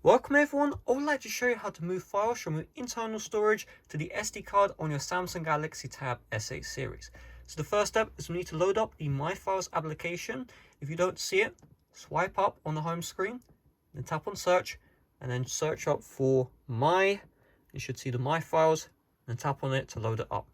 Welcome everyone, I would like to show you how to move files from your internal storage to the SD card on your Samsung Galaxy Tab S8 series. So the first step is we need to load up the My Files application. If you don't see it, swipe up on the home screen, then tap on search, and then search up for My. You should see the My Files, and tap on it to load it up.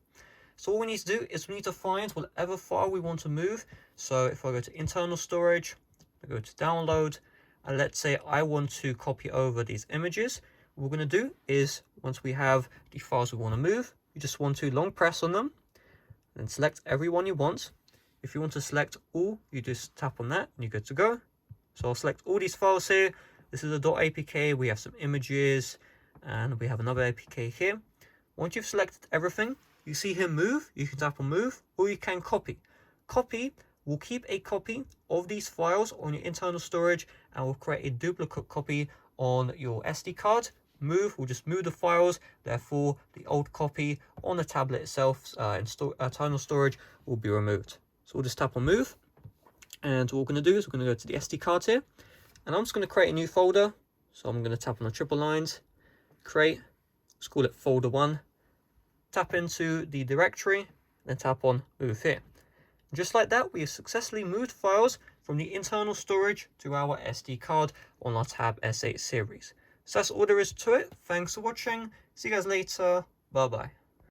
So all we need to do is we need to find whatever file we want to move. So if I go to internal storage, I go to download, and let's say I want to copy over these images. What we're going to do is once we have the files we want to move, you just want to long press on them and select every one you want. If you want to select all, you just tap on that and you're good to go. So I'll select all these files here. This is a .apk, we have some images, and we have another APK here. Once you've selected everything, you see here move, you can tap on move, or you can copy. Copy will keep a copy of these files on your internal storage and will create a duplicate copy on your SD card. Move will just move the files, therefore the old copy on the tablet itself internal storage will be removed. So we'll just tap on move, and what we're going to do is we're going to go to the SD card here, and I'm just going to create a new folder. So I'm going to tap on the triple lines, create, let's call it folder 1, tap into the directory, then tap on move here. Just like that, we have successfully moved files from the internal storage to our SD card on our Tab S8 series. So that's all there is to it. Thanks for watching. See you guys later. Bye bye.